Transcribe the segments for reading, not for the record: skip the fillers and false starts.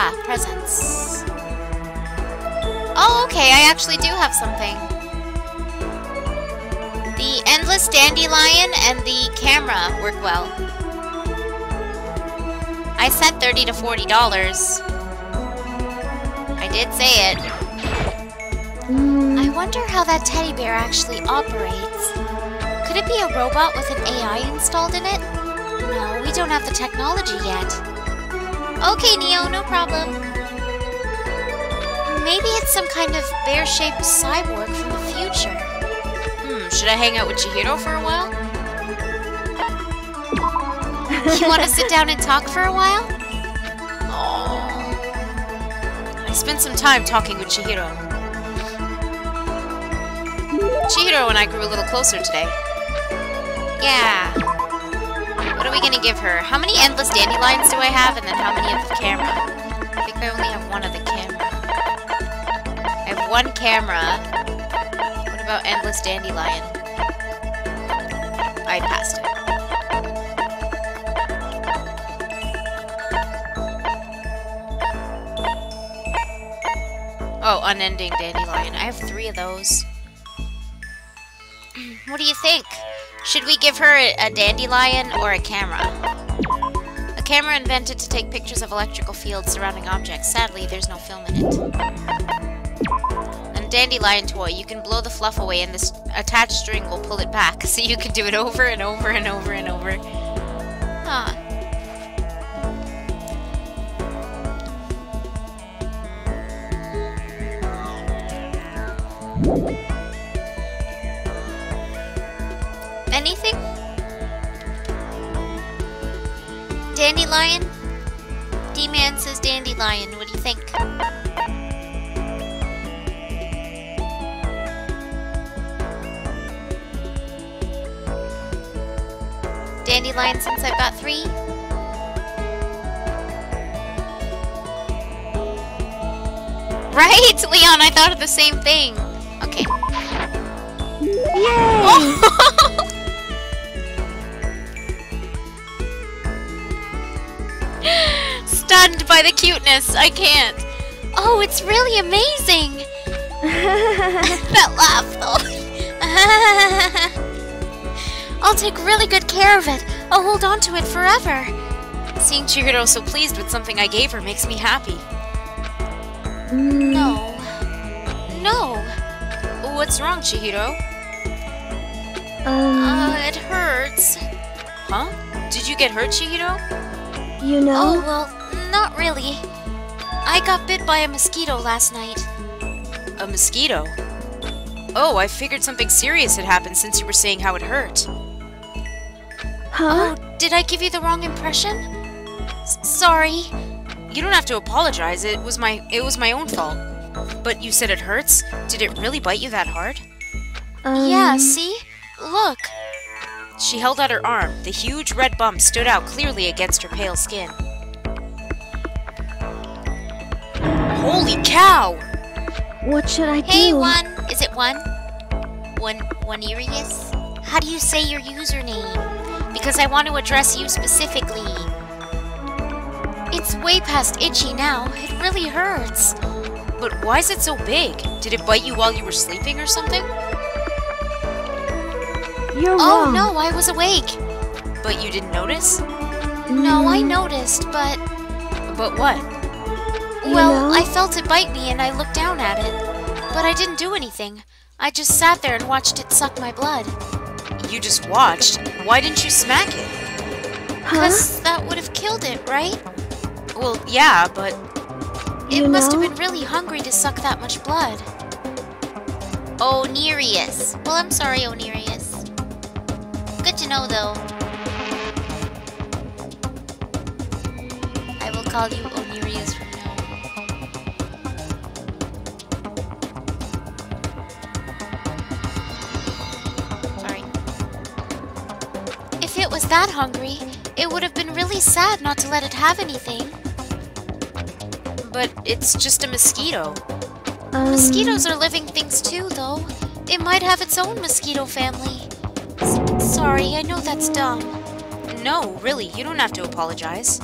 Ah, presents. Oh, okay, I actually do have something. The endless dandelion and the camera work well. I said $30 to $40. I did say it. I wonder how that teddy bear actually operates. Could it be a robot with an AI installed in it? No, we don't have the technology yet. Okay, Neo, no problem. Maybe it's some kind of bear-shaped cyborg from the future. Should I hang out with Chihiro for a while? You want to sit down and talk for a while? Aww. I spent some time talking with Chihiro. Chihiro and I grew a little closer today. Yeah. What are we gonna give her? How many endless dandelions do I have, and then how many of the camera? I think I only have one of the camera. I have one camera. What about endless dandelion? I passed it. Oh, unending dandelion. I have 3 of those. What do you think? Should we give her a dandelion or a camera? A camera invented to take pictures of electrical fields surrounding objects. Sadly, there's no film in it. And a dandelion toy. You can blow the fluff away and this attached string will pull it back. So you can do it over and over and over and over. Huh. Anything? Dandelion? D-Man says dandelion. What do you think? Dandelion since I've got 3? Right, Leon, I thought of the same thing. Okay. Yay! Oh. Stunned by the cuteness. I can't. Oh, it's really amazing. That laugh, though. I'll take really good care of it. I'll hold on to it forever. Seeing Chihiro so pleased with something I gave her makes me happy. No. No. What's wrong, Chihiro? It hurts. Huh? Did you get hurt, Chihiro? You know? Oh, well, not really. I got bit by a mosquito last night. A mosquito? Oh, I figured something serious had happened since you were saying how it hurt. Huh? Oh, did I give you the wrong impression? Sorry. You don't have to apologize. It was my own fault. But you said it hurts? Did it really bite you that hard? Yeah, see? Look. She held out her arm. The huge red bump stood out clearly against her pale skin. Holy cow! What should I do? Hey, One. Is it One? One-Irius? How do you say your username? Because I want to address you specifically. It's way past itchy now. It really hurts. But why is it so big? Did it bite you while you were sleeping or something? You're Oh, wrong. no, I was awake. But you didn't notice? No, I noticed, but... But what? Well, I felt it bite me and I looked down at it. But I didn't do anything. I just sat there and watched it suck my blood. You just watched? Why didn't you smack it? Because that would have killed it, right? Well, yeah, but... It must have been really hungry to suck that much blood. Onirius. Well, I'm sorry, Onirius. Good to know, though. I will call you Onirius from now on. Sorry. If it was that hungry, it would have been really sad not to let it have anything. But it's just a mosquito. Mosquitoes are living things too, though. It might have its own mosquito family. Sorry, I know that's dumb. No, really, you don't have to apologize.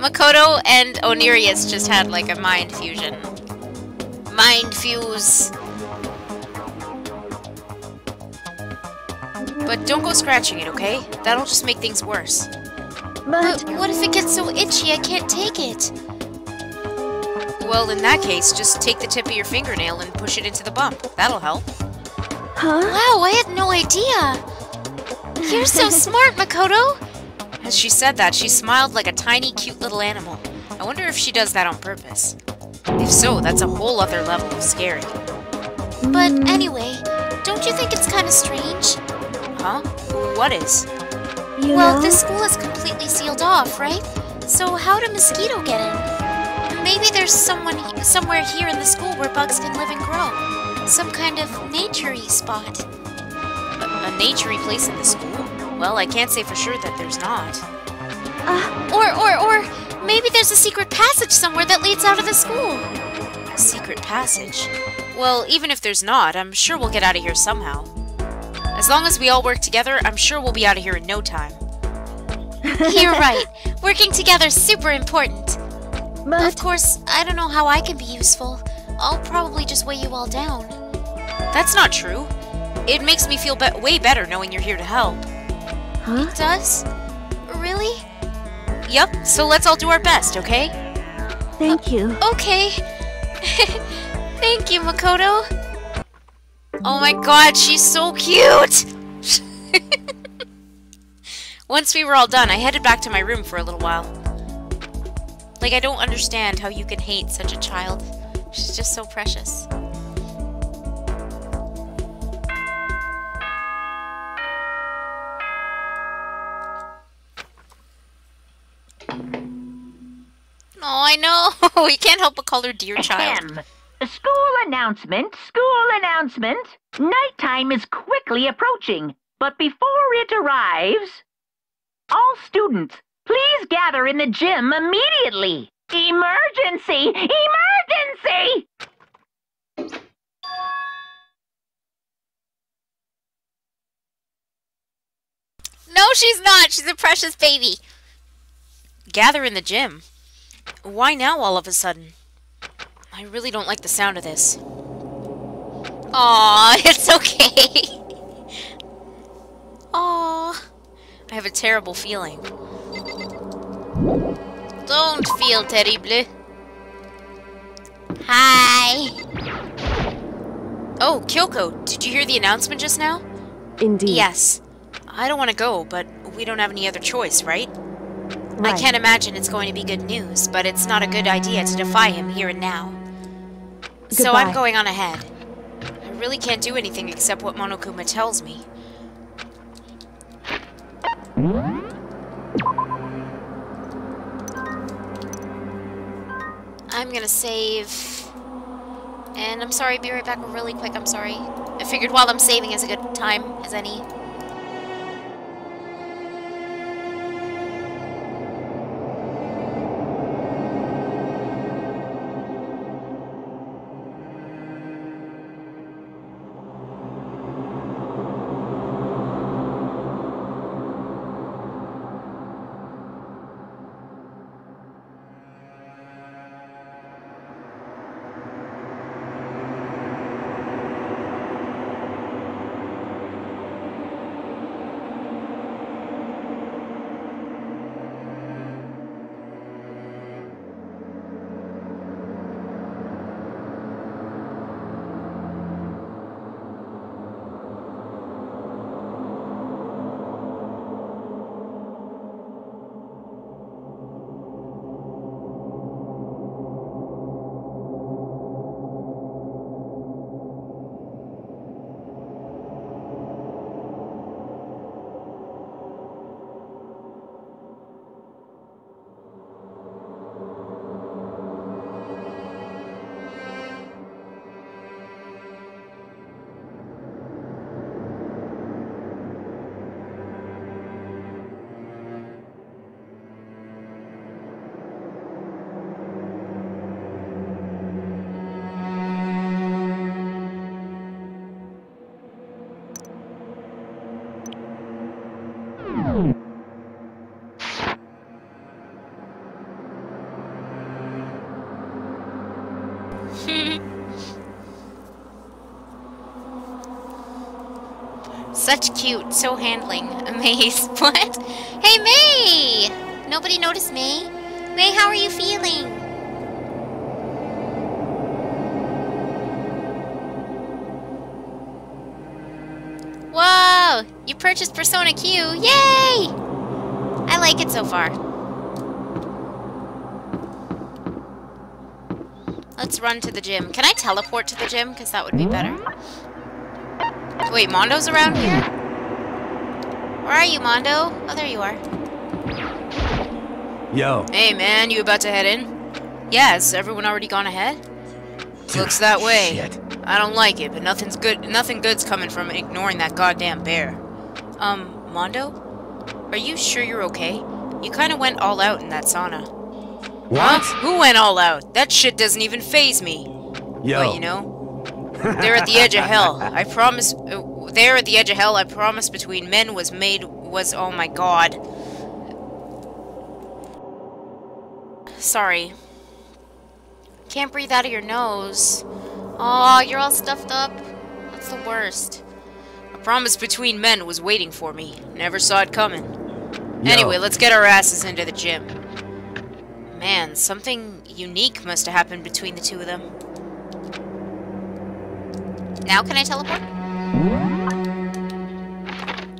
Makoto and Onirius just had like a mind fusion. Mind fuse. But don't go scratching it, okay? That'll just make things worse. But What if it gets so itchy I can't take it? Well, in that case, just take the tip of your fingernail and push it into the bump. That'll help. huh? Wow, I had no idea! You're so smart, Makoto! As she said that, she smiled like a tiny, cute little animal. I wonder if she does that on purpose. If so, that's a whole other level of scary. But anyway, don't you think it's kind of strange? Huh? What is? You Well, know? this school is completely sealed off, right? So how did Mosquito get in? Maybe there's somewhere here in the school where bugs can live and grow. Some kind of nature-y spot. A nature-y place in the school? Well, I can't say for sure that there's not. Or maybe there's a secret passage somewhere that leads out of the school. A secret passage? Well, even if there's not, I'm sure we'll get out of here somehow. As long as we all work together, I'm sure we'll be out of here in no time. You're right. Working together's super important. Of But course, I don't know how I can be useful. I'll probably just weigh you all down. That's not true. It makes me feel way better knowing you're here to help. huh? It does? Really? Yup, so let's all do our best, okay? Thank you. Okay. Thank you, Makoto. Oh my god, she's so cute! Once we were all done, I headed back to my room for a little while. Like, I don't understand how you can hate such a child. She's just so precious. Oh, I know! We can't help but call her dear child. School announcement, school announcement. Nighttime is quickly approaching, but before it arrives, all students, please gather in the gym immediately. Emergency! Emergency! No, she's not! She's a precious baby! Gather in the gym? Why now all of a sudden? I really don't like the sound of this. Aww, it's okay. Aww. I have a terrible feeling. Don't feel terrible. Hi. Oh, Kyoko, did you hear the announcement just now? Indeed. Yes. I don't want to go, but we don't have any other choice, right? Right. I can't imagine it's going to be good news, but it's not a good idea to defy him here and now. So I'm Goodbye. going on ahead. I really can't do anything except what Monokuma tells me. I'm gonna save... And I'm sorry, be right back really quick, I'm sorry. I figured while I'm saving is a good time as any. such cute. So handling. Maze. What? Hey, May! Nobody noticed May? May, how are you feeling? Whoa! You purchased Persona Q. Yay! I like it so far. Let's run to the gym. Can I teleport to the gym? Because that would be better. Wait, Mondo's around here? Where are you, Mondo? Oh, there you are. Yo. Hey, man, you about to head in? Yeah, has everyone already gone ahead? Looks that way. Shit. I don't like it, but nothing good's coming from ignoring that goddamn bear. Mondo? Are you sure you're okay? You kinda went all out in that sauna. What? Huh? Who went all out? That shit doesn't even faze me. Yo. But, you know, they're at the edge of hell. I promise... there at the edge of hell, I promise between men was... oh my god. Sorry. Can't breathe out of your nose. Oh, you're all stuffed up. That's the worst. A promise between men was waiting for me. Never saw it coming. Yo. Anyway, let's get our asses into the gym. Man, something unique must have happened between the two of them. Now can I teleport?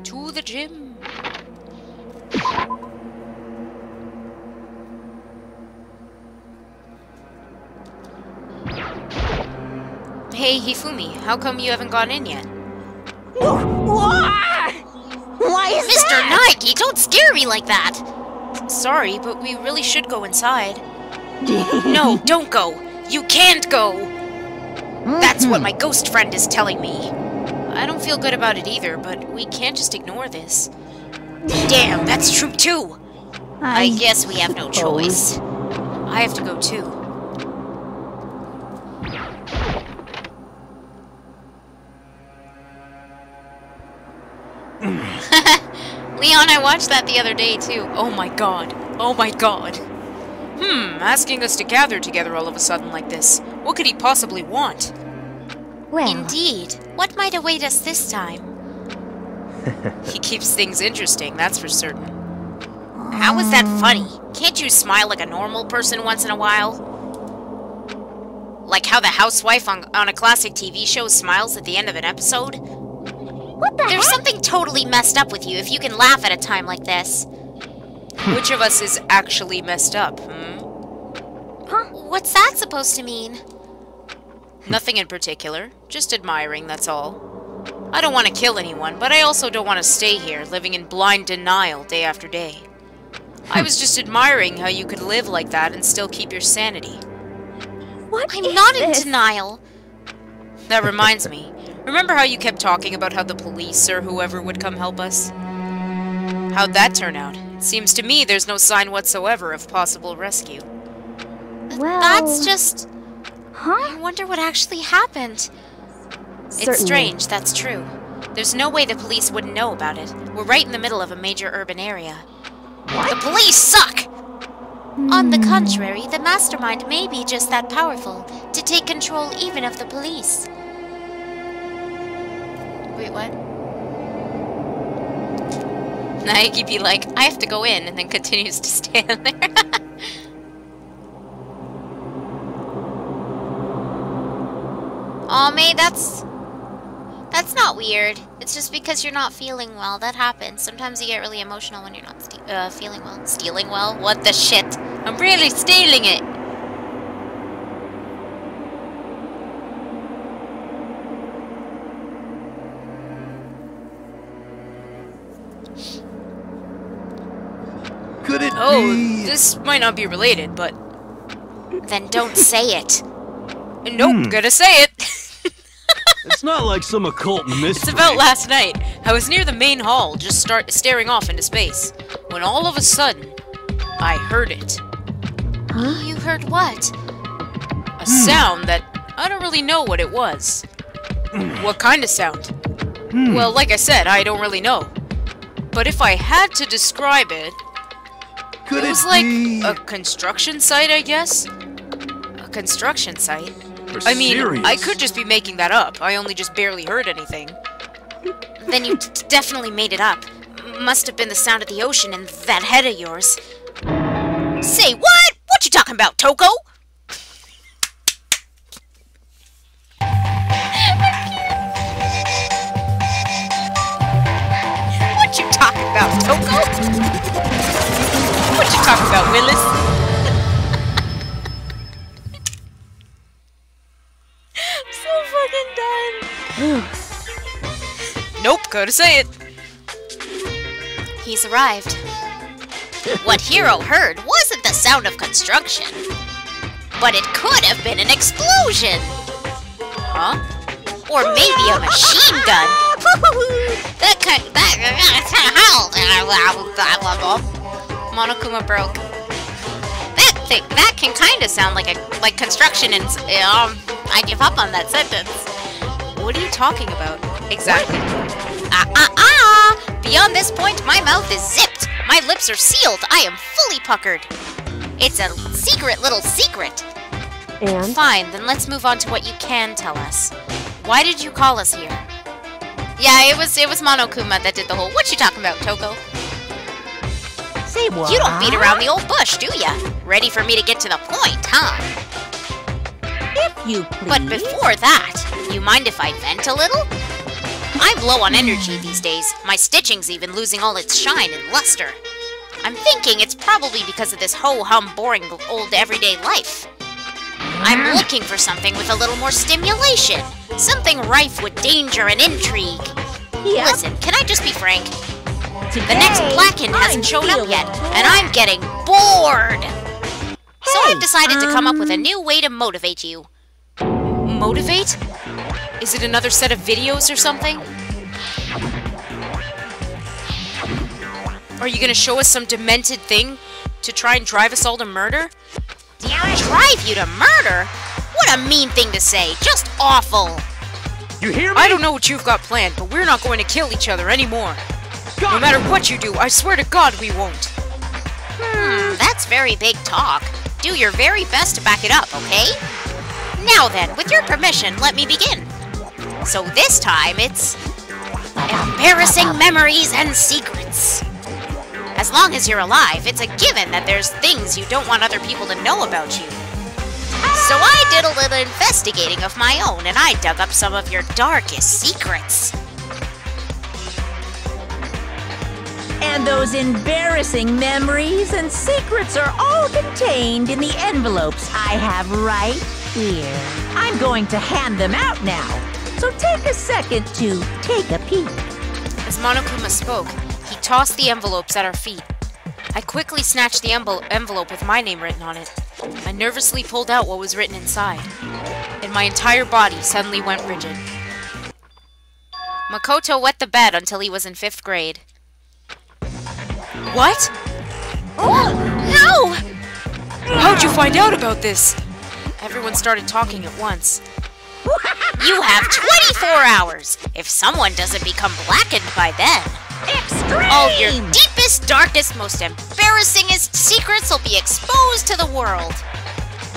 To the gym. Hey, Hifumi, how come you haven't gone in yet? Why is Mr. Nike, don't scare me like that! Sorry, but we really should go inside. No, don't go! You can't go! That's what my ghost friend is telling me. I don't feel good about it either, but we can't just ignore this. Damn, that's true too! I guess we have no choice. I have to go too. Leon, I watched that the other day too. Oh my god. Oh my god. Asking us to gather together all of a sudden like this. What could he possibly want? Well, Indeed. What might await us this time? He keeps things interesting, that's for certain. How is that funny? Can't you smile like a normal person once in a while? Like how the housewife on a classic TV show smiles at the end of an episode? what the There's heck? something totally messed up with you if you can laugh at a time like this. Which of us is actually messed up, Huh? What's that supposed to mean? Nothing in particular. Just admiring, that's all. I don't want to kill anyone, but I also don't want to stay here, living in blind denial day after day. I was just admiring how you could live like that and still keep your sanity. What I'm is not this? in denial. That reminds me. Remember how you kept talking about how the police or whoever would come help us? How'd that turn out? It seems to me there's no sign whatsoever of possible rescue. Well, That's just... Huh? I wonder what actually happened. It's Certainly. strange, that's true. There's no way the police wouldn't know about it. We're right in the middle of a major urban area. The police suck! On the contrary, the mastermind may be just that powerful, to take control even of the police. Wait, what? Nike be like, I have to go in, and then continues to stand there. Aw, May, that's not weird. It's just because you're not feeling well. That happens. Sometimes you get really emotional when you're not feeling well. Stealing well? What the shit? I'm really stealing it! Could it Oh, be? this might not be related, but... Then don't say it. Nope, gonna say it. It's not like some occult mystery. It's about last night. I was near the main hall, just staring off into space, when all of a sudden, I heard it. Huh? You heard what? A sound that I don't really know what it was. What kind of sound? Well, like I said, I don't really know. But if I had to describe it, Could it was it like be? a construction site, I guess? A construction site? You're I mean, serious? I could just be making that up. I only just barely heard anything. Then you definitely made it up. Must have been the sound of the ocean and that head of yours. Say what? What you talking about, Toko? What you talking about, Toko? What you talking about, Willis? I'm so fucking done. Nope, gotta say it. He's arrived. What Hiro heard wasn't the sound of construction, but it could have been an explosion. Huh? Or maybe a machine gun. Monokuma broke. That can kind of sound like construction, and I give up on that sentence. What are you talking about? Exactly. Beyond this point, my mouth is zipped. My lips are sealed. I am fully puckered. It's a secret little secret. And? Fine, then let's move on to what you can tell us. Why did you call us here? Yeah, it was Monokuma that did the whole, what you talking about, Toko? Say what? You don't beat around the old bush, do ya? Ready for me to get to the point, huh? If you please. But before that, you mind if I vent a little? I'm low on energy these days. My stitching's even losing all its shine and luster. I'm thinking it's probably because of this ho-hum boring old everyday life. I'm looking for something with a little more stimulation. Something rife with danger and intrigue. Yep. Listen, can I just be frank? Today, The next Blackened hasn't shown up yet, and I'm getting bored! So I've decided to come up with a new way to motivate you. Motivate? Is it another set of videos or something? Are you gonna show us some demented thing to try and drive us all to murder? Drive you to murder? What a mean thing to say. Just awful. You hear me? I don't know what you've got planned, but we're not going to kill each other anymore. No matter what you do, I swear to God we won't. That's very big talk. Do your very best to back it up, okay? Now then, with your permission, let me begin. So this time it's embarrassing memories and secrets. As long as you're alive, it's a given that there's things you don't want other people to know about you. So I did a little investigating of my own, and I dug up some of your darkest secrets. And those embarrassing memories and secrets are all contained in the envelopes I have right here. I'm going to hand them out now, so take a second to take a peek. As Monokuma spoke, he tossed the envelopes at our feet. I quickly snatched the envelope with my name written on it. I nervously pulled out what was written inside, and my entire body suddenly went rigid. Makoto wet the bed until he was in 5th grade. What? Oh, how? How'd you find out about this? Everyone started talking at once. You have 24 hours. If someone doesn't become blackened by then, Extreme! all your deepest, darkest, most embarrassingest secrets will be exposed to the world.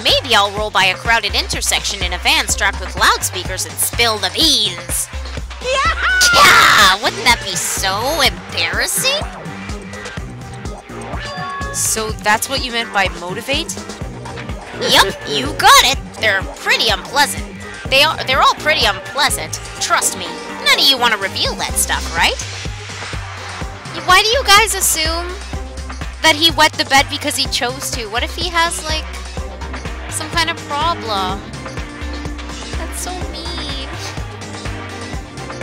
Maybe I'll roll by a crowded intersection in a van strapped with loudspeakers and spill the beans. Yeah! Wouldn't that be so embarrassing? So that's what you meant by motivate? Yep, you got it. They're pretty unpleasant. They're all pretty unpleasant. Trust me. None of you want to reveal that stuff, right? Why do you guys assume that he wet the bed because he chose to? What if he has, like, some kind of problem? That's so mean.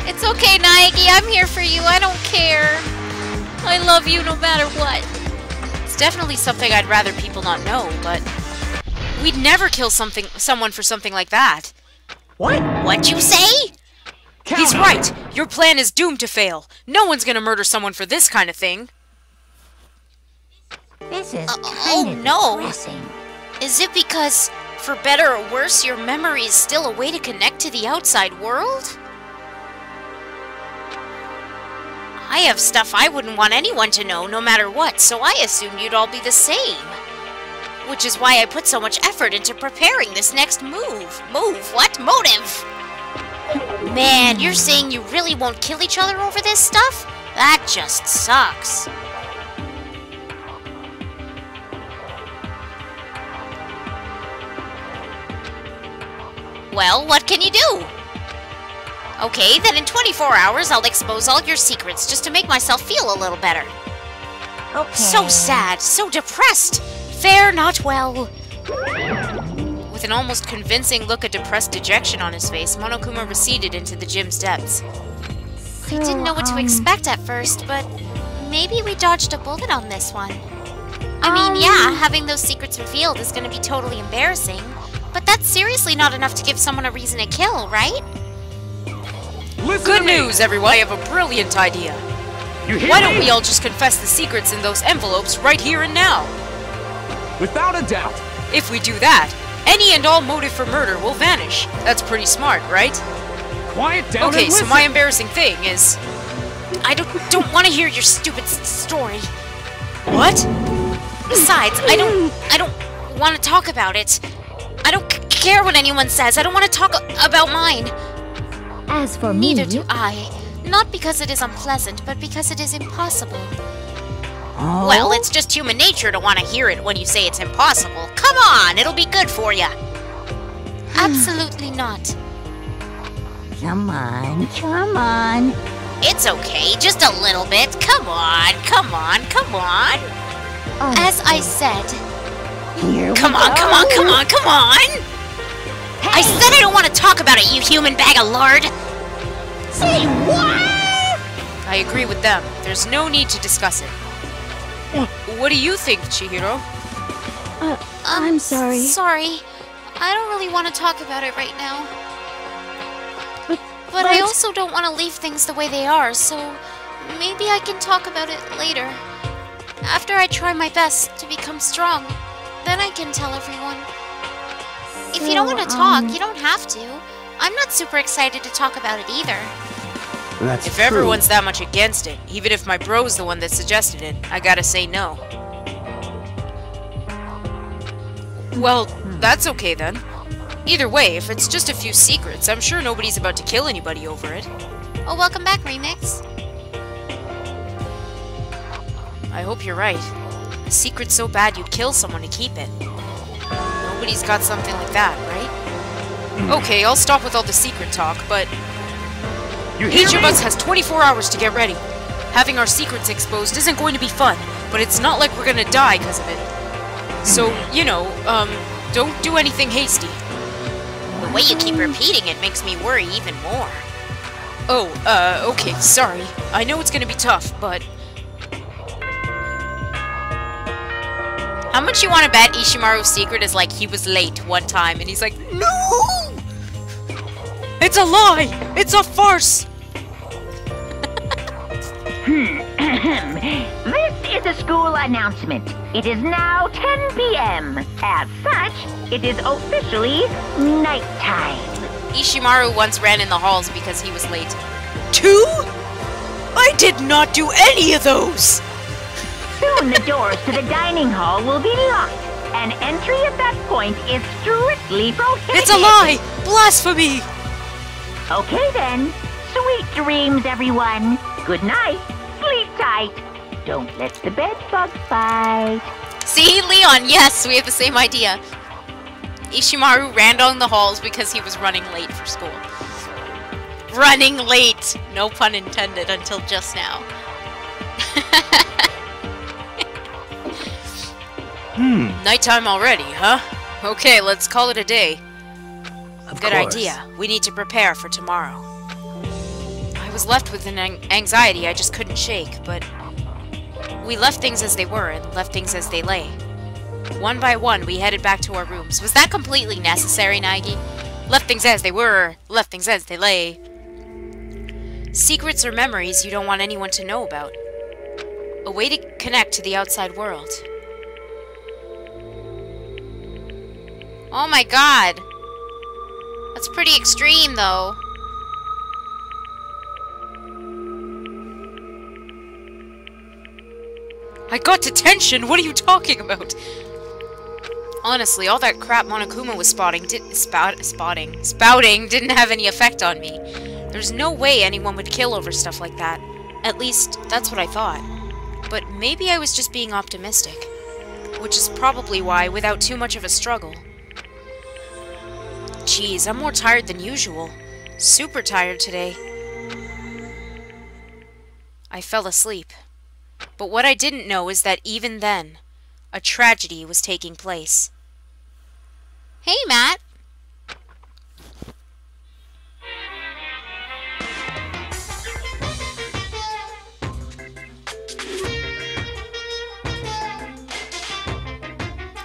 It's okay, Naegi. I'm here for you. I don't care. I love you no matter what. It's definitely something I'd rather people not know, but we'd never kill someone for something like that. What? What'd you say? He's right. Your plan is doomed to fail. No one's gonna murder someone for this kind of thing. This is Oh no! Is it because, for better or worse, your memory is still a way to connect to the outside world? I have stuff I wouldn't want anyone to know, no matter what, so I assumed you'd all be the same. Which is why I put so much effort into preparing this next move. Move? What? Motive! Man, you're saying you really won't kill each other over this stuff? That just sucks. Well, what can you do? Okay, then in 24 hours I'll expose all your secrets just to make myself feel a little better. Okay. So sad, so depressed. Fare not well. With an almost convincing look of depressed dejection on his face, Monokuma receded into the gym's depths. I didn't know what to expect at first, but maybe we dodged a bullet on this one. I mean, yeah, having those secrets revealed is going to be totally embarrassing, but that's seriously not enough to give someone a reason to kill, right? Good news, everyone! I have a brilliant idea. Why don't we all just confess the secrets in those envelopes right here and now? Without a doubt. If we do that, any and all motive for murder will vanish. That's pretty smart, right? Quiet down Okay, and so listen. my embarrassing thing is... I don't want to hear your stupid story. What? Besides, I don't want to talk about it. I don't care what anyone says. I don't want to talk about mine. As for me, Neither do I. Not because it is unpleasant, but because it is impossible. Oh? Well, it's just human nature to want to hear it when you say it's impossible. Come on, it'll be good for you. Absolutely not. Come on, come on. It's okay, just a little bit. Come on, come on, come on. As I said, Here come we on, go. come on, come on, come on. I said I don't want to talk about it, you human bag of lard. Say what? I agree with them. There's no need to discuss it. What do you think, Chihiro? I'm sorry. Sorry. I don't really want to talk about it right now. But I but- also don't want to leave things the way they are, so maybe I can talk about it later. After I try my best to become strong, then I can tell everyone. If you don't want to talk, you don't have to. I'm not super excited to talk about it either. That's If true. everyone's that much against it, even if my bro's the one that suggested it, I gotta say no. Well, that's okay then. Either way, if it's just a few secrets, I'm sure nobody's about to kill anybody over it. Oh, welcome back, Remix. I hope you're right. A secret so bad you'd kill someone to keep it. Nobody's got something like that, right? Okay, I'll stop with all the secret talk, but You hear each of me? us has 24 hours to get ready. Having our secrets exposed isn't going to be fun, but it's not like we're gonna die because of it. So, you know, don't do anything hasty. The way you keep repeating it makes me worry even more. Oh, okay, sorry. I know it's gonna be tough, but... How much you want to bet Ishimaru's secret is like he was late one time and he's like, no! It's a lie! It's a farce! This is a school announcement. It is now 10 p.m. As such, it is officially nighttime. Ishimaru once ran in the halls because he was late. 2? I did not do any of those! Soon the doors to the dining hall will be locked, and entry at that point is strictly prohibited. It's a lie! Blasphemy! Okay then. Sweet dreams, everyone. Good night. Sleep tight. Don't let the bed bugs bite. See, Leon, yes, we have the same idea. Ishimaru ran down the halls because he was running late for school. Running late! No pun intended until just now. Nighttime already, huh? Okay, let's call it a day. Good course. idea. We need to prepare for tomorrow. I was left with an anxiety I just couldn't shake, but... We left things as they were and left things as they lay. One by one, we headed back to our rooms. Was that completely necessary, Nagi? Left things as they were, left things as they lay. Secrets or memories you don't want anyone to know about. A way to connect to the outside world. Oh my god! That's pretty extreme, though. I got detention! What are you talking about? Honestly, all that crap Monokuma was spouting didn't have any effect on me. There's no way anyone would kill over stuff like that. At least, that's what I thought. But maybe I was just being optimistic. Which is probably why, without too much of a struggle. Geez, I'm more tired than usual. Super tired today. I fell asleep. But what I didn't know is that even then, a tragedy was taking place. Hey, Matt!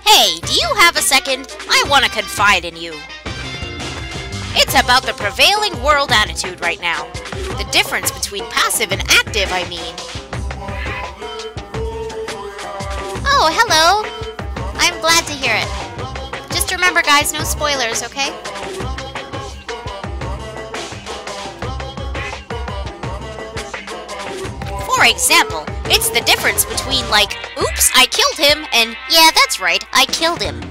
Hey, do you have a second? I want to confide in you. It's about the prevailing world attitude right now. The difference between passive and active, I mean. Oh, hello. I'm glad to hear it. Just remember, guys, no spoilers, okay? For example, it's the difference between, like, oops, I killed him, and yeah, that's right, I killed him.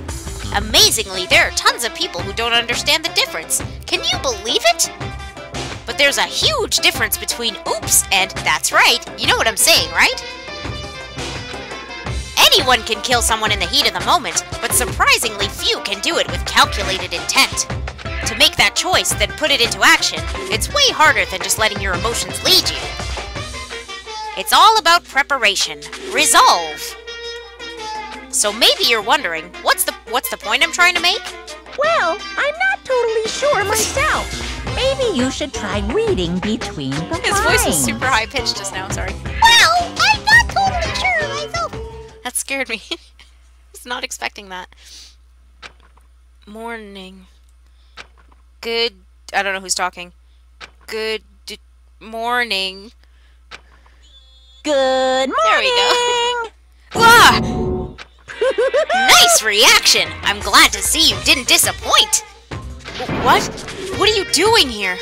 Amazingly, there are tons of people who don't understand the difference. Can you believe it? But there's a huge difference between oops and that's right. You know what I'm saying, right? Anyone can kill someone in the heat of the moment, but surprisingly few can do it with calculated intent. To make that choice, then put it into action, it's way harder than just letting your emotions lead you. It's all about preparation. Resolve. So maybe you're wondering, what's the point I'm trying to make? Well, I'm not totally sure myself. Maybe you should try reading between the lines. His voice was super high-pitched just now, sorry. Well, I'm not totally sure myself. That scared me. I was not expecting that. Morning. Good... I don't know who's talking. Good... morning. Good morning! There we go. Ah! Nice reaction! I'm glad to see you didn't disappoint! What? What are you doing here?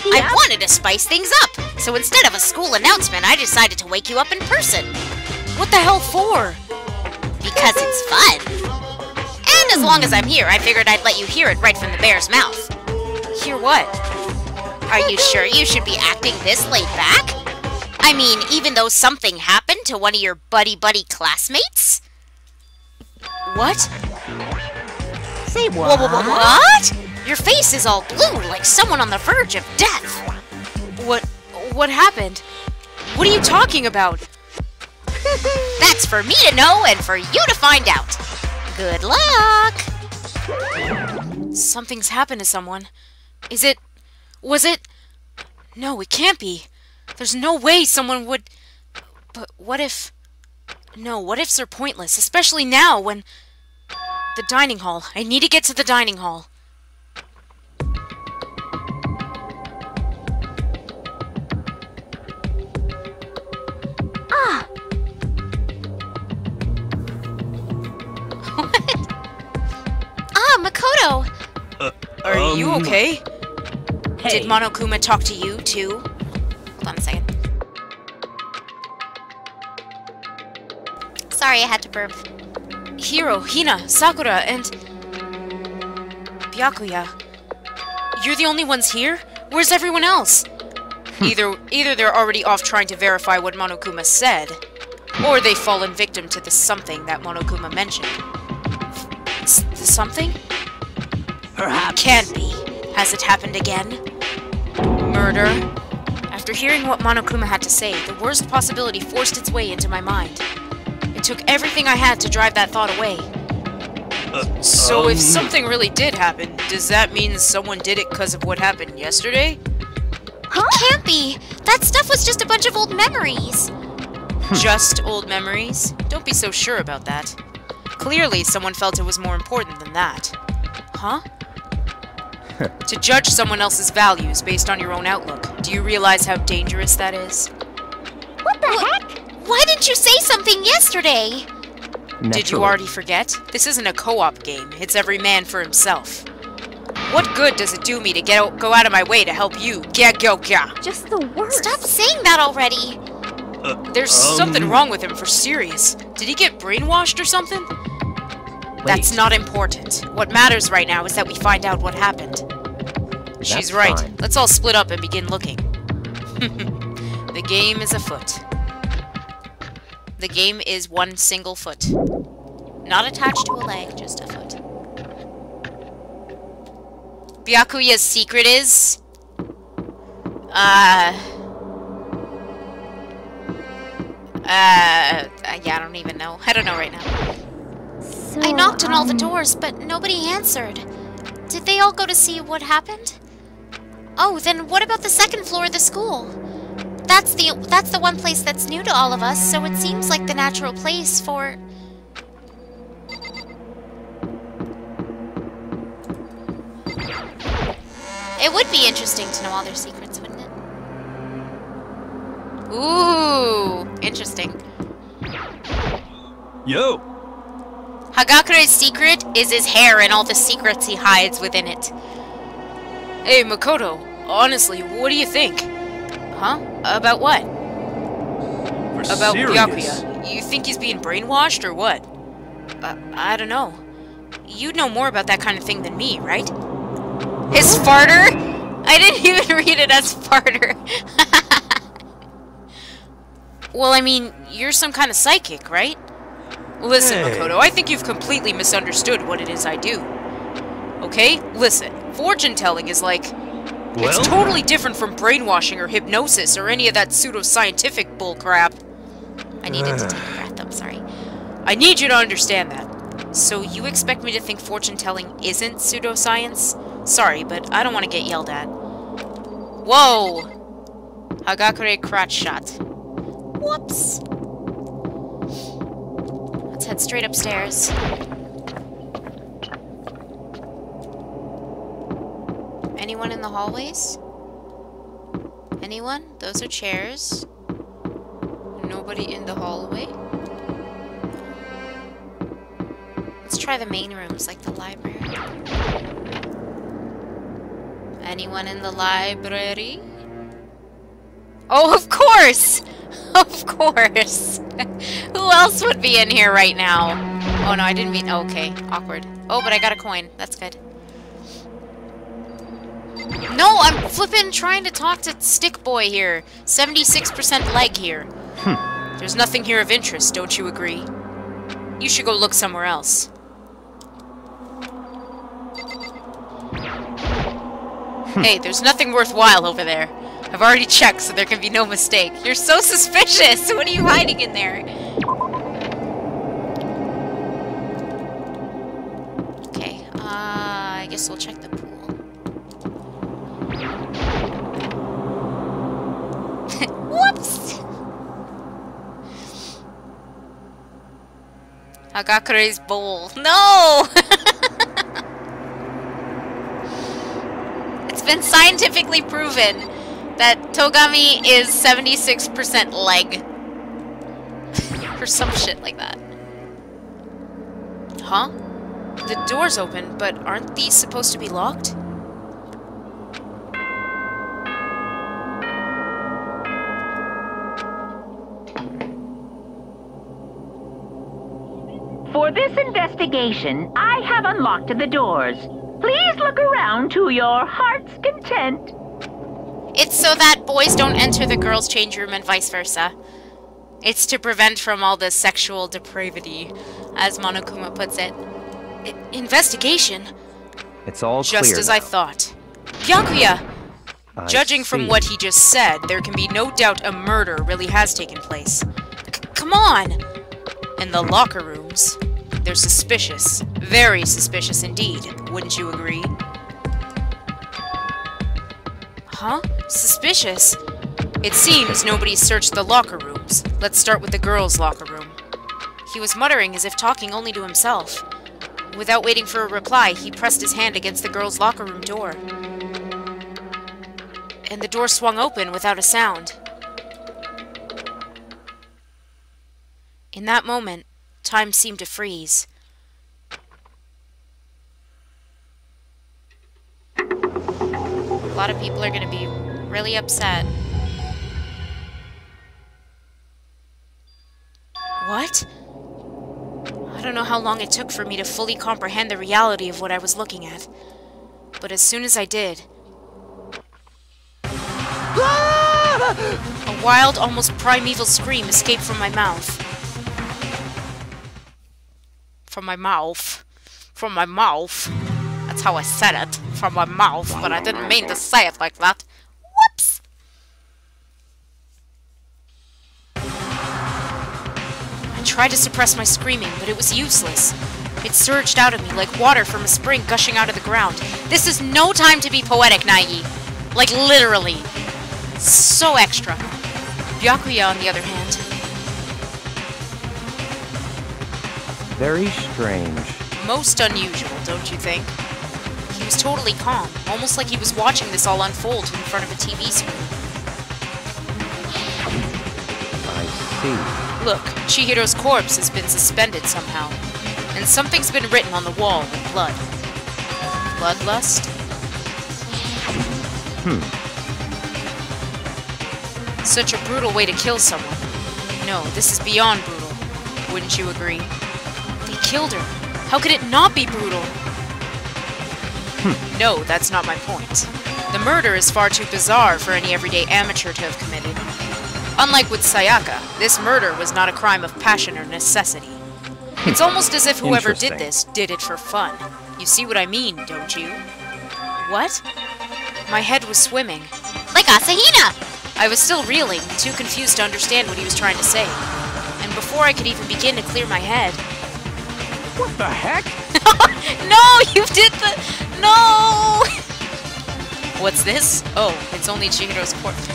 Yep. I wanted to spice things up, so instead of a school announcement, I decided to wake you up in person. What the hell for? Because it's fun. And as long as I'm here, I figured I'd let you hear it right from the bear's mouth. Hear what? Are you sure you should be acting this laid back? I mean, even though something happened to one of your buddy-buddy classmates? What? Say what? What? Your face is all blue, like someone on the verge of death. What happened? What are you talking about? That's for me to know and for you to find out. Good luck! Something's happened to someone. Was it? No, it can't be. There's no way someone would... But what if... No, what ifs are pointless, especially now when... The dining hall. I need to get to the dining hall. Ah! What? Ah, Makoto! Are you okay? Hey. Did Monokuma talk to you, too? Hold on a second. Sorry, I had to burp. Hiro, Hina, Sakura, and... Byakuya. You're the only ones here? Where's everyone else? Either they're already off trying to verify what Monokuma said, or they've fallen victim to the something that Monokuma mentioned. The something? Perhaps. Can't be. Has it happened again? Murder? After hearing what Monokuma had to say, the worst possibility forced its way into my mind. It took everything I had to drive that thought away. So if something really did happen, does that mean someone did it because of what happened yesterday? It can't be! That stuff was just a bunch of old memories! Just old memories? Don't be so sure about that. Clearly someone felt it was more important than that. Huh? To judge someone else's values based on your own outlook, do you realize how dangerous that is? What the heck? Why didn't you say something yesterday? Did you already forget? This isn't a co-op game. It's every man for himself. What good does it do me to go out of my way to help you? Just the worst. Stop saying that already! There's something wrong with him for serious. Did he get brainwashed or something? That's not important. What matters right now is that we find out what happened. She's right. Fine. Let's all split up and begin looking. The game is afoot. The game is one single foot. Not attached to a leg, just a foot. Byakuya's secret is... yeah, I don't even know. I don't know right now. So, I knocked on all the doors, but nobody answered. Did they all go to see what happened? Oh, then what about the second floor of the school? That's the one place that's new to all of us, so it seems like the natural place for... It would be interesting to know all their secrets, wouldn't it? Ooh, interesting. Yo! Hagakure's secret is his hair and all the secrets he hides within it. Hey, Makoto, honestly, what do you think? Huh? About what? About Byakuya. You think he's being brainwashed or what? I don't know. You know more about that kind of thing than me, right? His farter? I didn't even read it as farter. Well, I mean, you're some kind of psychic, right? Listen, hey. Makoto, I think you've completely misunderstood what it is I do. Okay? Listen, fortune-telling is like... Well? It's totally different from brainwashing or hypnosis or any of that pseudo-scientific bullcrap. I needed to take a breath, I'm sorry. I need you to understand that. So you expect me to think fortune-telling isn't pseudoscience? Sorry, but I don't want to get yelled at. Whoa! Hagakure crotch shot. Whoops. Let's head straight upstairs. Anyone in the hallways? Anyone? Those are chairs. Nobody in the hallway. Let's try the main rooms, like the library. Anyone in the library? Oh, of course! Of course! Who else would be in here right now? Oh no, I didn't mean... Oh, okay, awkward. Oh, but I got a coin. That's good. No, I'm flippin' trying to talk to Stick Boy here. 76% leg here. There's nothing here of interest, don't you agree? You should go look somewhere else. Hey, there's nothing worthwhile over there. I've already checked, so there can be no mistake. You're so suspicious! What are you hiding in there? Okay, I guess we'll check the pool. Whoops! Hagakure's bowl. No! It's been scientifically proven that Togami is 76% leg. Or some shit like that. Huh? The door's open, but aren't these supposed to be locked? For this investigation, I have unlocked the doors. Please look around to your heart's content. It's so that boys don't enter the girls' change room and vice versa. It's to prevent from all the sexual depravity, as Monokuma puts it. Investigation? It's all clear just as now. I thought. Byakuya! Judging from what he just said, there can be no doubt a murder really has taken place. Come on! In the locker rooms, they're suspicious. Very suspicious indeed, wouldn't you agree? Huh? Suspicious? It seems nobody searched the locker rooms. Let's start with the girls' locker room. He was muttering as if talking only to himself. Without waiting for a reply, he pressed his hand against the girls' locker room door. And the door swung open without a sound. In that moment, time seemed to freeze. A lot of people are going to be really upset. What? I don't know how long it took for me to fully comprehend the reality of what I was looking at. But as soon as I did, A wild, almost primeval scream escaped from my mouth. From my mouth. From my mouth. That's how I said it. From my mouth, but I didn't mean to say it like that. Whoops! I tried to suppress my screaming, but it was useless. It surged out of me like water from a spring gushing out of the ground. This is no time to be poetic, Nagi. Like, literally. So extra. Byakuya, on the other hand. Very strange. Most unusual, don't you think? He was totally calm, almost like he was watching this all unfold in front of a TV screen. I see. Look, Chihiro's corpse has been suspended somehow, and something's been written on the wall in blood. Bloodlust? Such a brutal way to kill someone. No, this is beyond brutal. Wouldn't you agree? They killed her. How could it not be brutal? No, that's not my point. The murder is far too bizarre for any everyday amateur to have committed. Unlike with Sayaka, this murder was not a crime of passion or necessity. It's almost as if whoever did this did it for fun. You see what I mean, don't you? What? My head was swimming. Like Asahina! I was still reeling, too confused to understand what he was trying to say. And before I could even begin to clear my head... What the heck? No! You did the... No! What's this? Oh, it's only Chihiro's corpse.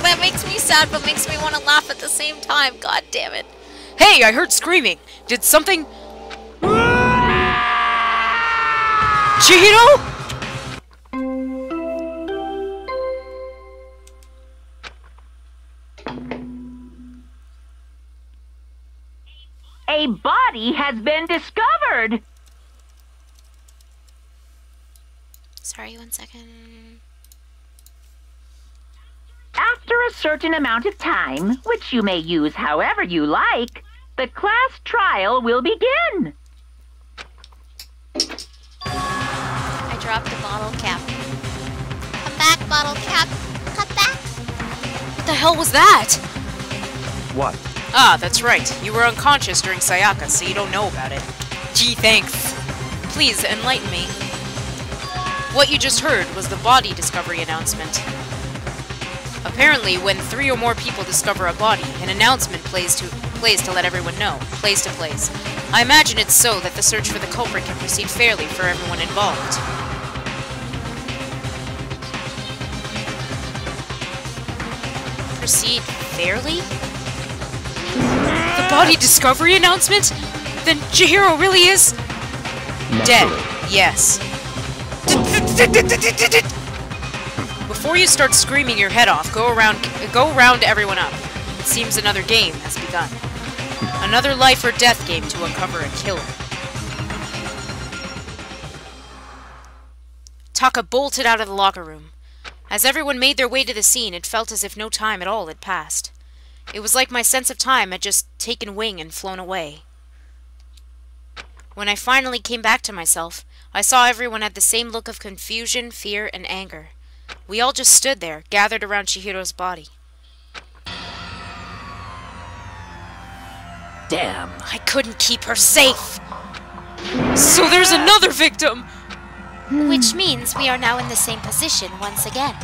That makes me sad, but makes me want to laugh at the same time. God damn it. Hey, I heard screaming. Did something... Chihiro? A body has been discovered! Sorry, 1 second. After a certain amount of time, which you may use however you like, the class trial will begin. I dropped the bottle cap. Come back, bottle cap. Come back. What the hell was that? What? Ah, that's right. You were unconscious during Sayaka, so you don't know about it. Gee, thanks. Please, enlighten me. What you just heard was the body discovery announcement. Apparently, when 3 or more people discover a body, an announcement plays to let everyone know. Plays to plays. I imagine it's so that the search for the culprit can proceed fairly for everyone involved. Proceed fairly? The body discovery announcement? Then Chihiro really is... dead. Yes. Before you start screaming your head off, go round everyone up. It seems another game has begun. Another life or death game to uncover a killer. Taka bolted out of the locker room. As everyone made their way to the scene, it felt as if no time at all had passed. It was like my sense of time had just taken wing and flown away. When I finally came back to myself, I saw everyone had the same look of confusion, fear, and anger. We all just stood there, gathered around Chihiro's body. Damn. I couldn't keep her safe! So there's another victim! Which means we are now in the same position once again.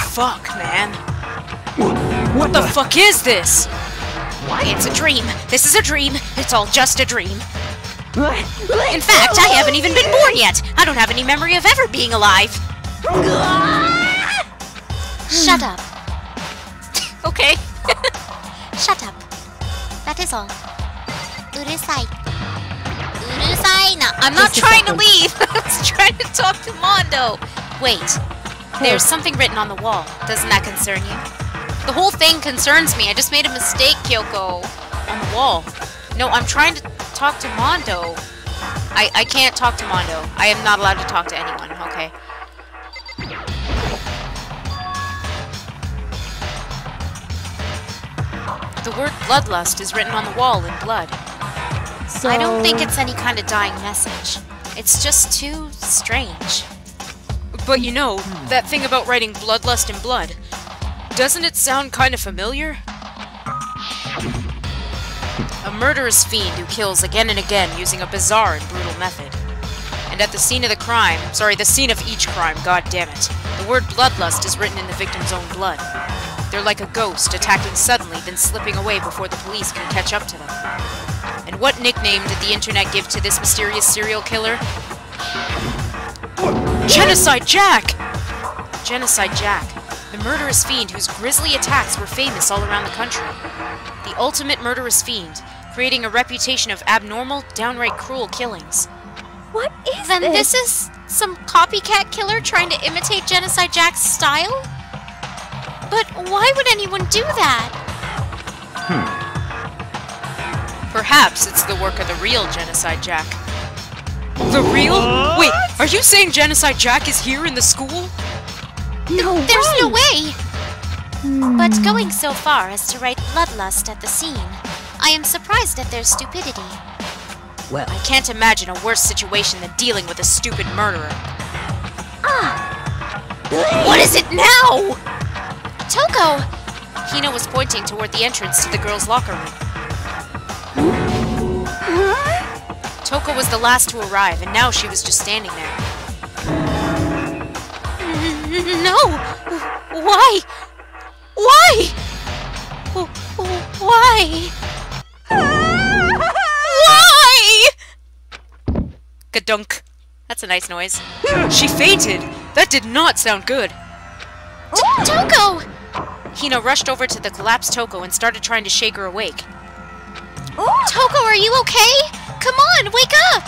Fuck, man. What the fuck is this? What? It's a dream. This is a dream. It's all just a dream. In fact, I haven't even been born yet. I don't have any memory of ever being alive. Shut up. Okay. Shut up. That is all. Urusai. Urusai na. I'm not trying to leave. I was trying to talk to Mondo. Wait. There's something written on the wall. Doesn't that concern you? The whole thing concerns me. I just made a mistake, Kyoko. On the wall. No, I'm trying to talk to Mondo. I can't talk to Mondo. I am not allowed to talk to anyone, okay? The word bloodlust is written on the wall in blood. So... I don't think it's any kind of dying message. It's just too strange. But you know, that thing about writing bloodlust in blood, doesn't it sound kind of familiar? A murderous fiend who kills again and again using a bizarre and brutal method. And at the scene of the crime, the scene of each crime, god damn it, the word bloodlust is written in the victim's own blood. They're like a ghost, attacking suddenly, then slipping away before the police can catch up to them. And what nickname did the internet give to this mysterious serial killer? Genocide Jack! Genocide Jack, the murderous fiend whose grisly attacks were famous all around the country. The ultimate murderous fiend, creating a reputation of abnormal, downright cruel killings. What is Then this is some copycat killer trying to imitate Genocide Jack's style? But why would anyone do that? Perhaps it's the work of the real Genocide Jack. The real? Wait, are you saying Genocide Jack is here in the school? No There's no way! But going so far as to write bloodlust at the scene, I am surprised at their stupidity. Well, I can't imagine a worse situation than dealing with a stupid murderer. What is it now? Toko! Hina was pointing toward the entrance to the girls' locker room. Toko was the last to arrive, and now she was just standing there. No! Why? Why? Why? Why? Gadunk. That's a nice noise. She fainted! That did not sound good. Toko! Hina rushed over to the collapsed Toko and started trying to shake her awake. Toko, are you okay? Come on, wake up!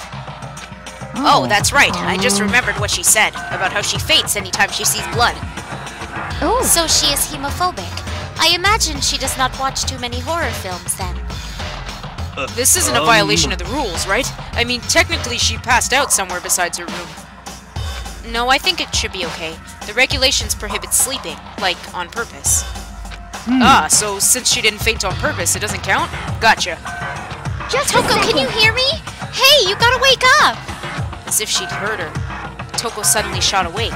Oh, that's right. I just remembered what she said, about how she faints anytime she sees blood. So she is hemophobic. I imagine she does not watch too many horror films then. This isn't a violation of the rules, right? I mean, technically she passed out somewhere besides her room. No, I think it should be okay. The regulations prohibit sleeping, like, on purpose. Ah, so since she didn't faint on purpose, it doesn't count? Gotcha. Toko, can you hear me? Hey, you gotta wake up! As if she'd heard her, Toko suddenly shot awake.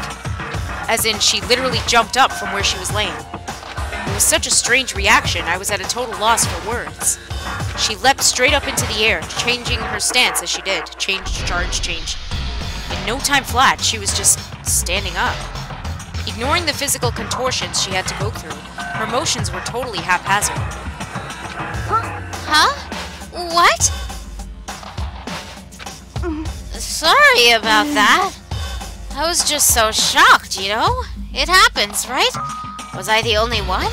As in, she literally jumped up from where she was laying. It was such a strange reaction, I was at a total loss for words. She leapt straight up into the air, changing her stance as she did. Change, charge, change. In no time flat, she was just standing up. Ignoring the physical contortions she had to go through, her motions were totally haphazard. Huh? What? Sorry about that. I was just so shocked, you know? It happens, right? Was I the only one?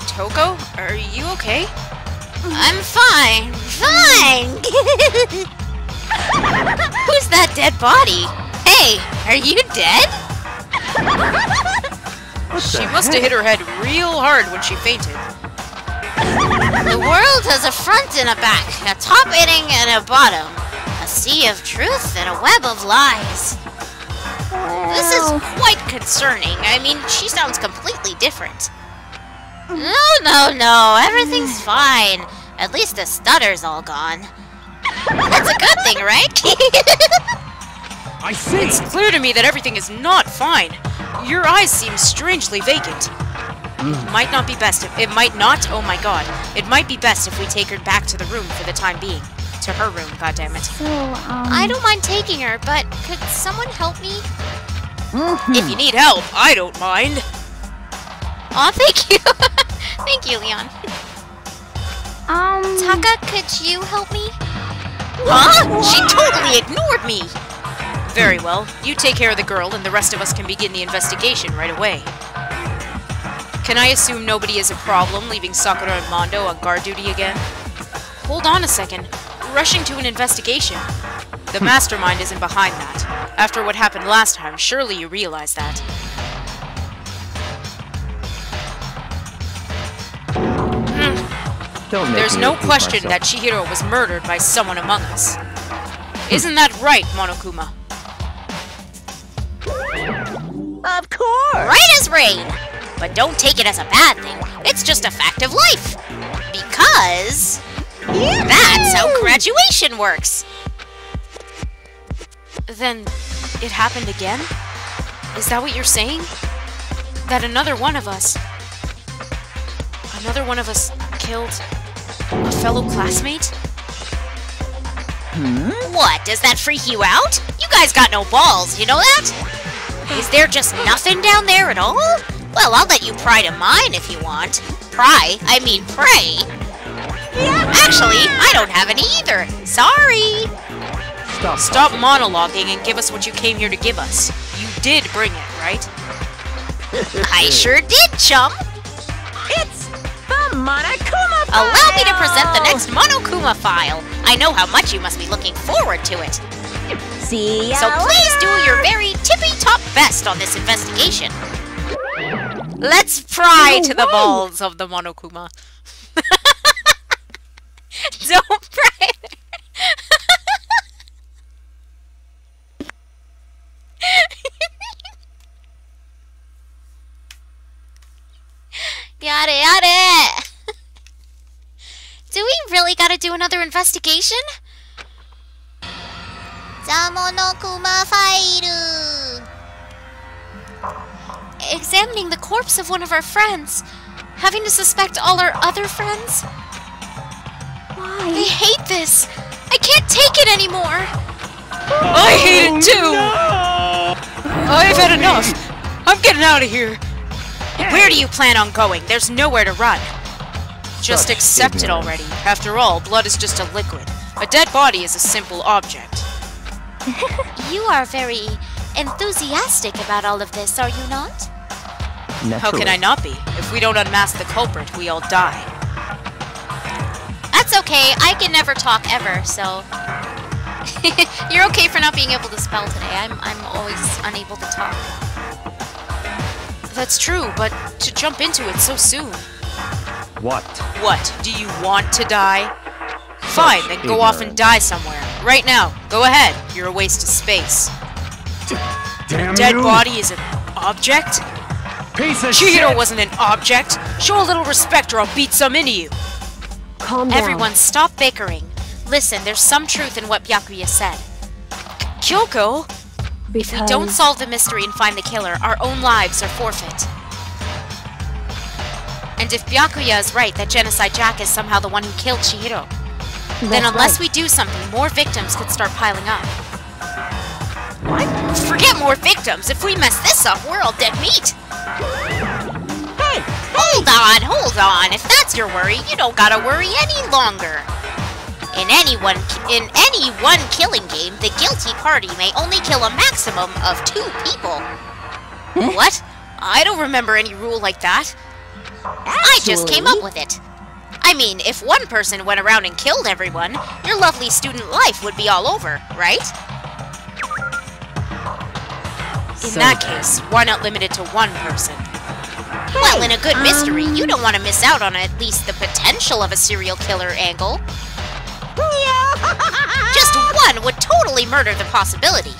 Toko, are you okay? I'm fine. Fine! Who's that dead body? Hey, are you dead? She must have hit her head real hard when she fainted. The world has a front and a back, a top inning and a bottom, a sea of truth and a web of lies. This is quite concerning. I mean, she sounds completely different. No, everything's fine. At least the stutter's all gone. That's a good thing, right? I see. It's clear to me that everything is not fine. Your eyes seem strangely vacant. It might not be best if... It might not? Oh my god. It might be best if we take her back to the room for the time being. To her room, goddammit. So, I don't mind taking her, but could someone help me? If you need help, I don't mind. Aw, thank you. Thank you, Leon. Taka, could you help me? Huh? She totally ignored me! Very well. You take care of the girl, and the rest of us can begin the investigation right away. Can I assume nobody is a problem, leaving Sakura and Mondo on guard duty again? Hold on a second. Rushing to an investigation. The mastermind isn't behind that. After what happened last time, surely you realize that. There's no question that Chihiro was murdered by someone among us. Isn't that right, Monokuma? Of course! Right as rain! But don't take it as a bad thing. It's just a fact of life. Because... that's how graduation works! Then, it happened again? Is that what you're saying? That another one of us killed a fellow classmate? What, does that freak you out? You guys got no balls, you know that? Is there just nothing down there at all? Well, I'll let you pry to mine if you want. Pry? I mean pray. Actually, I don't have any either. Sorry. Stop monologuing and give us what you came here to give us. You did bring it, right? I sure did, chum. It's the Monokuma file! Allow me to present the next Monokuma file. I know how much you must be looking forward to it. See ya So please do later. your very tippy-top best on this investigation. Let's pry to the balls of the Monokuma. Don't pry. Yada yada! Do we really gotta do another investigation? Monokuma file! Examining the corpse of one of our friends. Having to suspect all our other friends? Why? I hate this! I can't take it anymore! I hate it too! I've had enough! I'm getting out of here! Where do you plan on going? There's nowhere to run. Just Such accept it ignorance. already. After all, blood is just a liquid. A dead body is a simple object. You are very enthusiastic about all of this, are you not? How can I not be? If we don't unmask the culprit, we all die. That's okay, I can never talk ever, so... You're okay for not being able to spell today. I'm always unable to talk. That's true, but to jump into it so soon. What? What? Do you want to die? Fine, then go off and ignorance. die somewhere. Right now. Go ahead. You're a waste of space. Damn Dead you! body is an object? Piece of Chihiro shit! wasn't an object! Show a little respect or I'll beat some into you! Calm down. Everyone, stop bickering. Listen, there's some truth in what Byakuya said. Kyoko? If we don't solve the mystery and find the killer, our own lives are forfeit. And if Byakuya is right that Genocide Jack is somehow the one who killed Chihiro, then unless we do something, more victims could start piling up. Forget more victims. If we mess this up, we're all dead meat. Hey! Hold on. If that's your worry, you don't gotta worry any longer. In any one killing game, the guilty party may only kill a maximum of 2 people. What? I don't remember any rule like that. I just came up with it. I mean, if one person went around and killed everyone, your lovely student life would be all over, right? In that case, why not limit it to one person? Well, in a good mystery, you don't want to miss out on at least the potential of a serial killer angle. Just one would totally murder the possibility.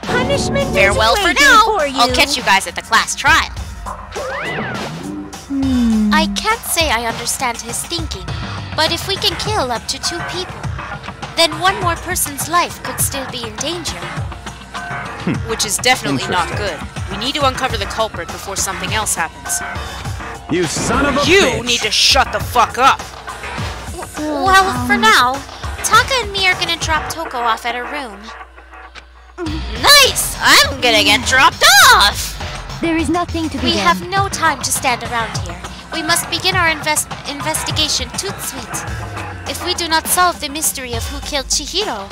Punishment Farewell is for waiting now. for you. I'll catch you guys at the class trial. I can't say I understand his thinking, but if we can kill up to 2 people, then one more person's life could still be in danger. Which is definitely not good. We need to uncover the culprit before something else happens. You son of a You bitch! need to shut the fuck up! Well, for now, Taka and me are gonna drop Toko off at her room. Nice! I'm gonna get dropped off! There is nothing to be We done. have no time to stand around here. We must begin our investigation tout de suite. If we do not solve the mystery of who killed Chihiro,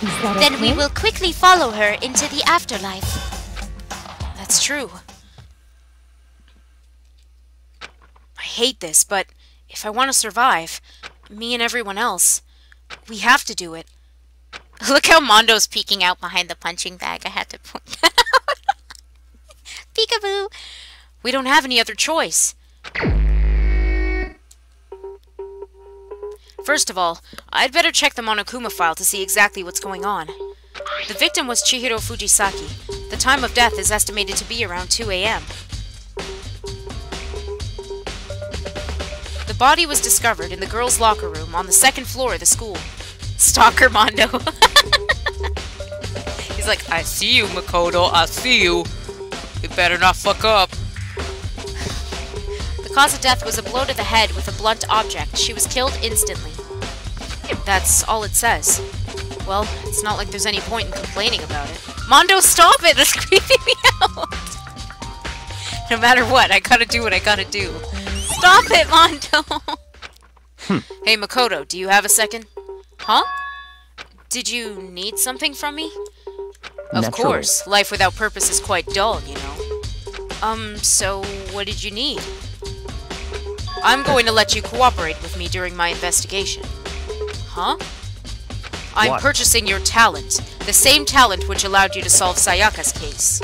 Is that then we okay? will quickly follow her into the afterlife. That's true. I hate this, but if I want to survive, me and everyone else, we have to do it. Look how Mondo's peeking out behind the punching bag. I had to point that out. Peekaboo! We don't have any other choice. First of all, I'd better check the Monokuma file to see exactly what's going on. The victim was Chihiro Fujisaki. The time of death is estimated to be around 2 a.m. The body was discovered in the girls' locker room on the 2nd floor of the school. Stalker Mondo. He's like, I see you, Makoto, I see you. You better not fuck up. The cause of death was a blow to the head with a blunt object. She was killed instantly. That's all it says. Well, it's not like there's any point in complaining about it. Mondo, stop it! That's creeping me out! No matter what, I gotta do what I gotta do. Stop it, Mondo! Hey, Makoto, do you have a second? Huh? Did you need something from me? Of Naturally. course. Life without purpose is quite dull, you know. So what did you need? I'm going to let you cooperate with me during my investigation. Huh? I'm What? purchasing your talent. The same talent which allowed you to solve Sayaka's case.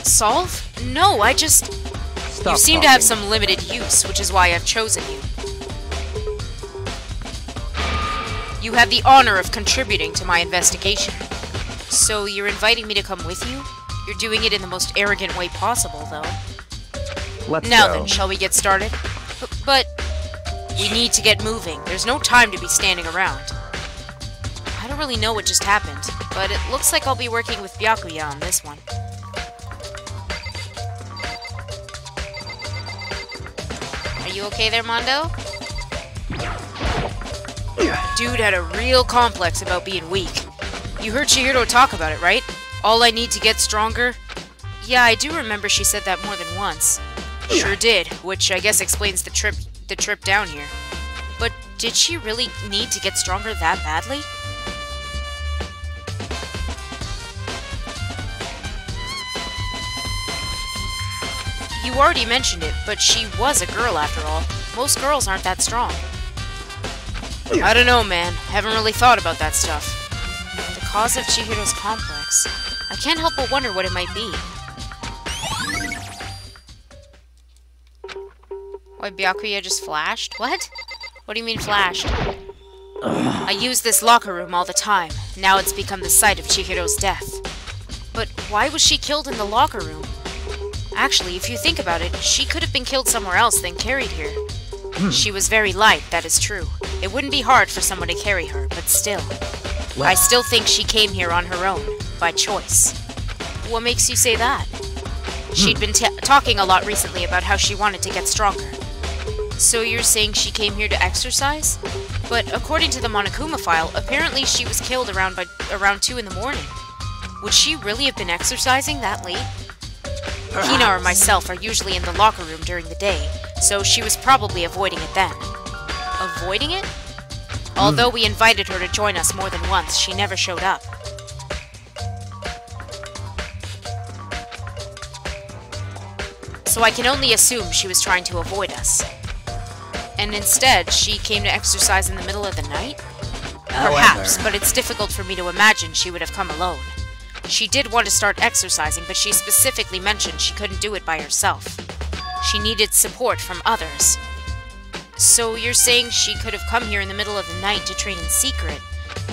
Solve? No, I just... Stop you seem to have talking. some limited use, which is why I've chosen you. You have the honor of contributing to my investigation. So you're inviting me to come with you? You're doing it in the most arrogant way possible, though. Let's Now go. then, shall we get started? But we need to get moving. There's no time to be standing around. I don't really know what just happened, but it looks like I'll be working with Byakuya on this one. Are you okay there, Mondo? Dude had a real complex about being weak. You heard Chihiro talk about it, right? All I need to get stronger? Yeah, I do remember she said that more than once. Sure did, which I guess explains the trip down here. But did she really need to get stronger that badly? You already mentioned it, but she was a girl after all. Most girls aren't that strong. I don't know, man. Haven't really thought about that stuff. The cause of Chihiro's complex. I can't help but wonder what it might be. Why, Byakuya just flashed? What? What do you mean flashed? I use this locker room all the time. Now it's become the site of Chihiro's death. But why was she killed in the locker room? Actually, if you think about it, she could have been killed somewhere else than carried here. She was very light, that is true. It wouldn't be hard for someone to carry her, but still. I still think she came here on her own, by choice. What makes you say that? She'd been talking a lot recently about how she wanted to get stronger. So you're saying she came here to exercise? But according to the Monokuma file, apparently she was killed around 2 in the morning. Would she really have been exercising that late? Hina or myself are usually in the locker room during the day, so she was probably avoiding it then. Avoiding it? Although we invited her to join us more than once, she never showed up. So I can only assume she was trying to avoid us. And instead, she came to exercise in the middle of the night? Perhaps, but it's difficult for me to imagine she would have come alone. She did want to start exercising, but she specifically mentioned she couldn't do it by herself. She needed support from others. So you're saying she could have come here in the middle of the night to train in secret,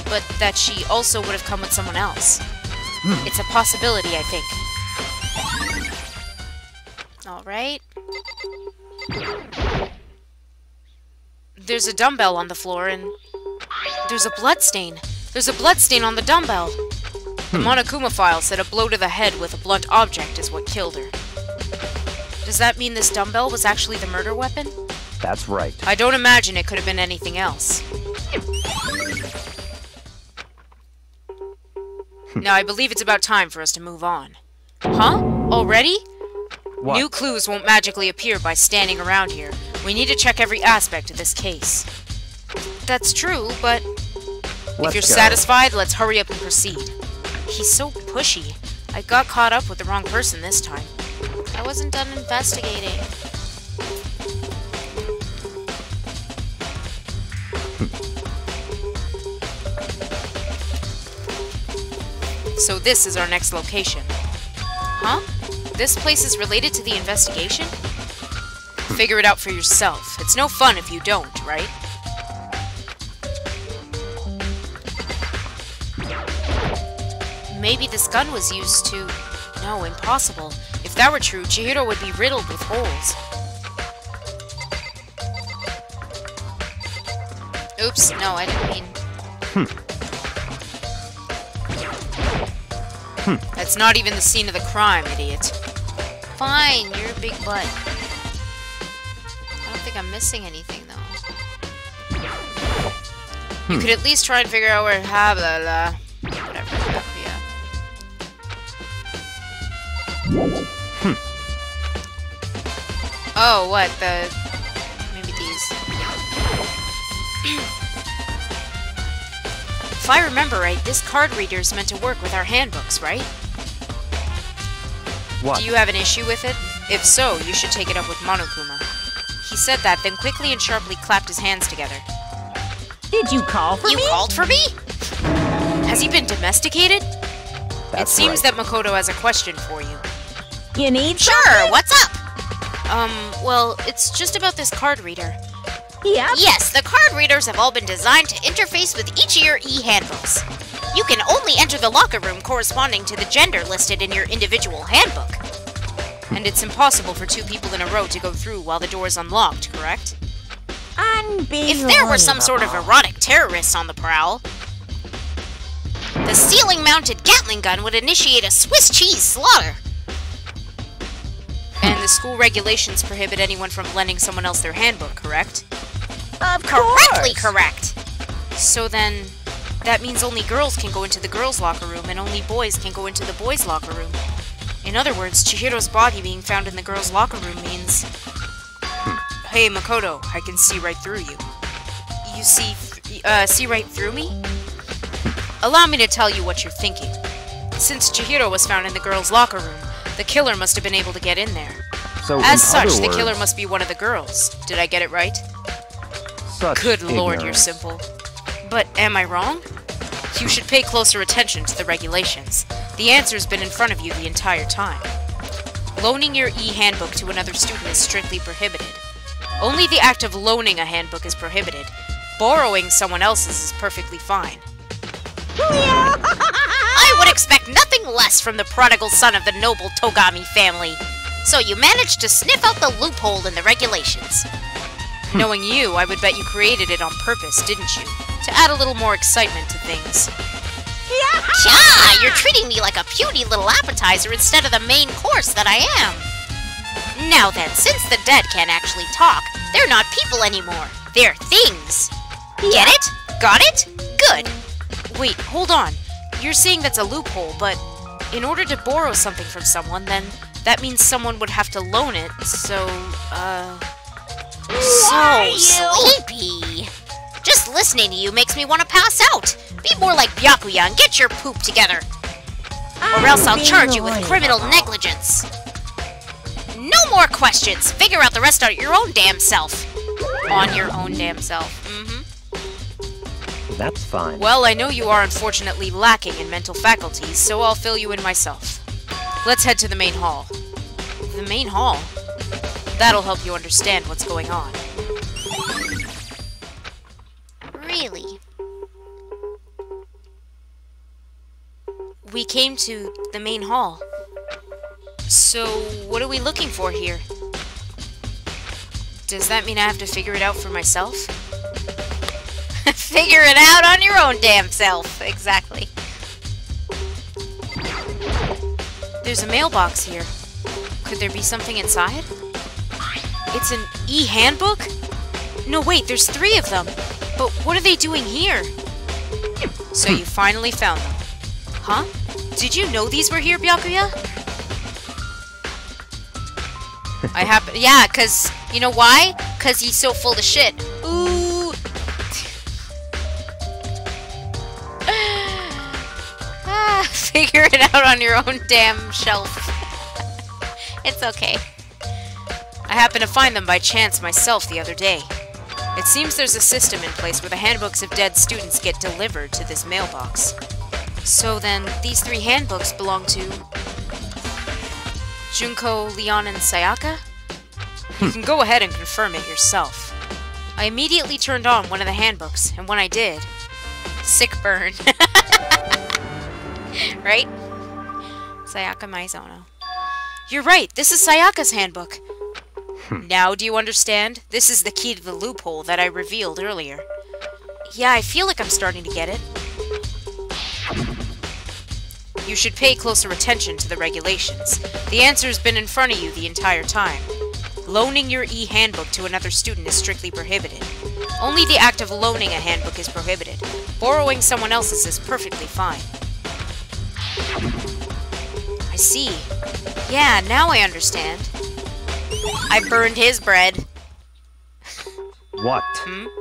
but that she also would have come with someone else. It's a possibility, I think. Alright. There's a dumbbell on the floor, and there's a bloodstain. There's a bloodstain on the dumbbell. The Monokuma file said a blow to the head with a blunt object is what killed her. Does that mean this dumbbell was actually the murder weapon? That's right. I don't imagine it could have been anything else. Now, I believe it's about time for us to move on. Huh? Already? What? New clues won't magically appear by standing around here. We need to check every aspect of this case. That's true, but if Let's you're go. satisfied, let's hurry up and proceed. He's so pushy. I got caught up with the wrong person this time. I wasn't done investigating. So this is our next location. Huh? This place is related to the investigation? Figure it out for yourself. It's no fun if you don't, right? Maybe this gun was used to... No, impossible. If that were true, Chihiro would be riddled with holes. Oops, no, I didn't mean... That's not even the scene of the crime, idiot. Fine, you're a big butt. I don't think I'm missing anything, though. You could at least try and figure out where... Whatever. Yeah. Oh, what? Maybe these. If I remember right, this card reader is meant to work with our handbooks, right? What? Do you have an issue with it? If so, you should take it up with Monokuma. He said that, then quickly and sharply clapped his hands together. Did you call for me? You called for me? Has he been domesticated? That's It seems right. that Makoto has a question for you. You need Sure, something? what's up? Well, it's just about this card reader. Yep. Yes, the card readers have all been designed to interface with each of your e-handbooks. You can only enter the locker room corresponding to the gender listed in your individual handbook. And it's impossible for two people in a row to go through while the door is unlocked, correct? If there were some sort of erotic terrorists on the prowl, the ceiling-mounted Gatling gun would initiate a Swiss cheese slaughter. And the school regulations prohibit anyone from lending someone else their handbook, correct? Of Correctly course. correct. So then, that means only girls can go into the girls' locker room and only boys can go into the boys' locker room. In other words, Chihiro's body being found in the girls' locker room means... Hey, Makoto, I can see right through you. You see right through me? Allow me to tell you what you're thinking. Since Chihiro was found in the girls' locker room, the killer must have been able to get in there. So As in such, other the words, killer must be one of the girls. Did I get it right? such Good lord, you're ignorance. simple. But am I wrong? You should pay closer attention to the regulations. The answer's been in front of you the entire time. Loaning your e-handbook to another student is strictly prohibited. Only the act of loaning a handbook is prohibited. Borrowing someone else's is perfectly fine. I would expect nothing less from the prodigal son of the noble Togami family. So you managed to sniff out the loophole in the regulations. Knowing you, I would bet you created it on purpose, didn't you? To add a little more excitement to things. Cha! You're treating me like a puny little appetizer instead of the main course that I am. Now then, since the dead can't actually talk, they're not people anymore. They're things. Get it? Got it? Good. Wait, hold on. You're saying that's a loophole, but in order to borrow something from someone, then that means someone would have to loan it, so, So sleepy. Just listening to you makes me want to pass out. Be more like Byakuya and get your poop together. Or else I'll charge you with criminal negligence. No more questions. Figure out the rest on your own damn self. on your own damn self. That's fine. Well, I know you are unfortunately lacking in mental faculties, so I'll fill you in myself. Let's head to the main hall. The main hall? That'll help you understand what's going on. Really? We came to the main hall. So, what are we looking for here? Does that mean I have to figure it out for myself? Figure it out on your own damn self. Exactly. There's a mailbox here. Could there be something inside? It's an e-handbook? No, wait, there's 3 of them. But what are they doing here? So you finally found them. Huh? Did you know these were here, Byakuya? Yeah, cause, you know why? Cause he's so full of shit. Ooh. Figure it out on your own damn shelf. It's okay. I happened to find them by chance myself the other day. It seems there's a system in place where the handbooks of dead students get delivered to this mailbox. So then, these 3 handbooks belong to... Junko, Leon, and Sayaka? You can go ahead and confirm it yourself. I immediately turned on one of the handbooks, and when I did... Sick burn. Right? Sayaka Maizono. You're right, this is Sayaka's handbook. Now do you understand? This is the key to the loophole that I revealed earlier. Yeah, I feel like I'm starting to get it. You should pay closer attention to the regulations. The answer's been in front of you the entire time. Loaning your e-handbook to another student is strictly prohibited. Only the act of loaning a handbook is prohibited. Borrowing someone else's is perfectly fine. I see. Yeah, now I understand. I burned his bread. What?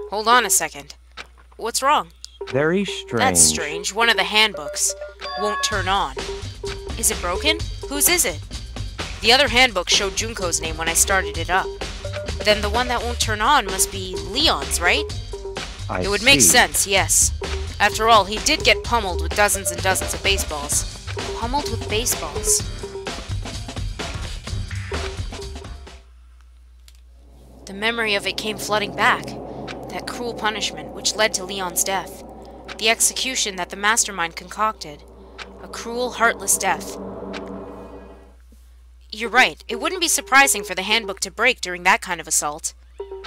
Hold on a second. What's wrong? Very strange. That's strange. One of the handbooks won't turn on. Is it broken? Whose is it? The other handbook showed Junko's name when I started it up. Then the one that won't turn on must be Leon's, right? It would make sense, yes. After all, he did get pummeled with dozens and dozens of baseballs. Pummeled with baseballs. The memory of it came flooding back. That cruel punishment which led to Leon's death. The execution that the mastermind concocted. A cruel, heartless death. You're right. It wouldn't be surprising for the handbook to break during that kind of assault.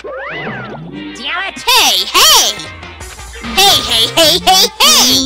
Damn it! Hey, hey! Hey, hey, hey, hey, hey!